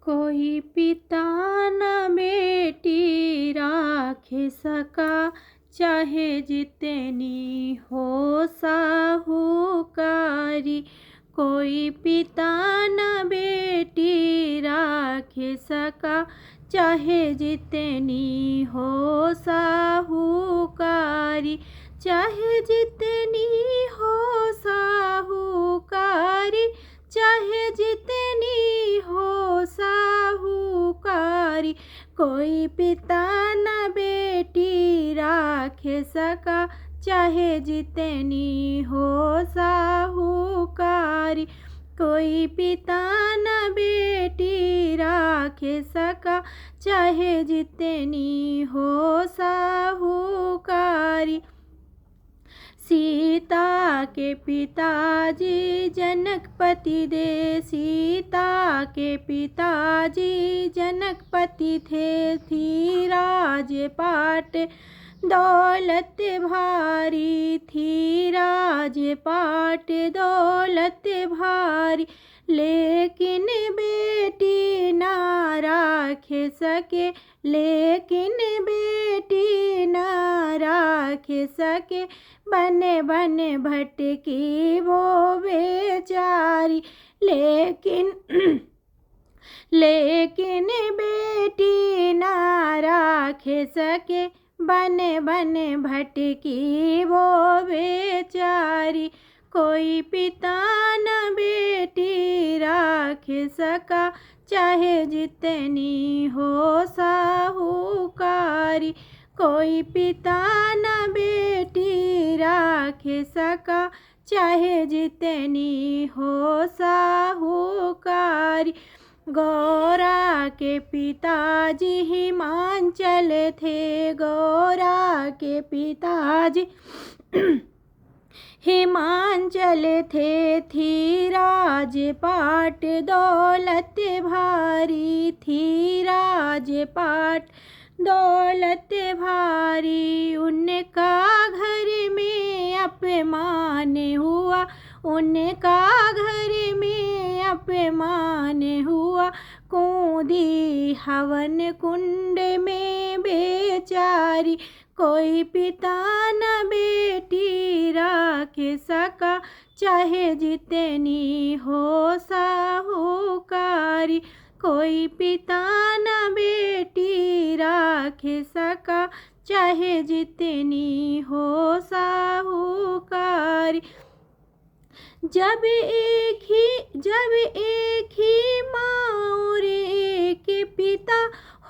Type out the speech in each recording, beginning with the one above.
कोई पिता न बेटी राख सका, चाहे जितनी हो साहूकारी। कोई पिता न बेटी राख सका, चाहे जितनी हो साहूकारी। चाहे जितनी हो साहूकारी, चाहे जितनी हो साहूकारी। कोई पिता न बेटी राख सका, चाहे जितनी हो साहूकारी। कोई पिता न बेटी राख सका, चाहे जितनी हो साहूकारी। सीता के पिताजी जनकपति दे, सीता के पिताजी जनकपति थे। थी राजपाट दौलत भारी, थी राजपाट दौलत भारी। लेकिन बेटी ना राख सके, लेकिन बेटी ना राख सके। बन बन भटकी वो बेचारी, लेकिन बेटी ना राख सके। बन बन भटकी वो बेचारी। कोई पिता न बेटी राख सका, चाहे जितनी हो साहूकारी। कोई पिता न बेटी राख सका, चाहे जितनी हो साहूकारी। गौरा के पिताजी हिमांचल थे, गौरा के पिताजी हिमांचल थे। थी राजपाट दौलत भारी, थी राजपाट दौलत भारी। उनका घर में अपमान हुआ, उनका घर में अपमान हुआ। कूदी हवन कुंड में बेचारी। कोई पिता न बेटी राख सका, चाहे जितनी हो साहूकारी। कोई पिता न बेटी राख सका, चाहे जितनी हो साहूकारी। जब एक ही माँ और एक पिता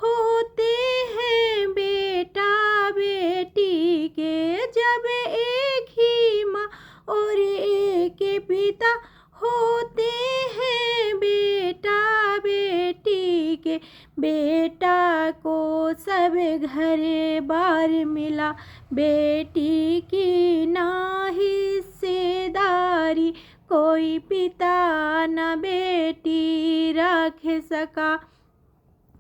होते हैं बेटा बेटी के। जब एक ही माँ और एक पिता होते हैं बेटा बेटी के। बेटा को सब घर बार मिला, बेटी की ना हिस्सेदारी। कोई पिता न बेटी राख सका,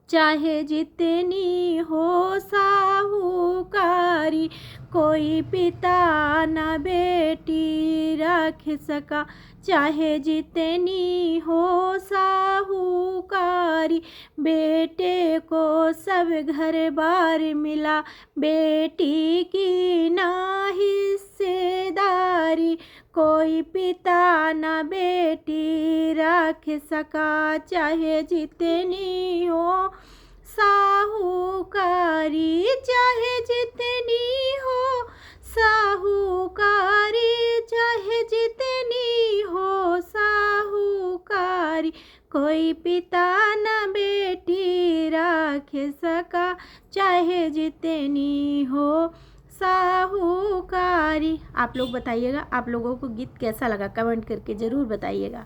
चाहे जितनी हो साहूकारी। कोई पिता न बेटी राख सका, चाहे जितनी हो साहूकारी। बेटे को सब घर बार मिला, बेटी की ना हिस्सेदारी। कोई पिता न बेटी राख सका, चाहे जितनी हो साहूकारी। चाहे जितनी हो साहूकारी, चाहे जितनी हो साहूकारी। कोई पिता न बेटी राख सका, चाहे जितनी हो साहूकारी। आप लोग बताइएगा, आप लोगों को गीत कैसा लगा कमेंट करके ज़रूर बताइएगा।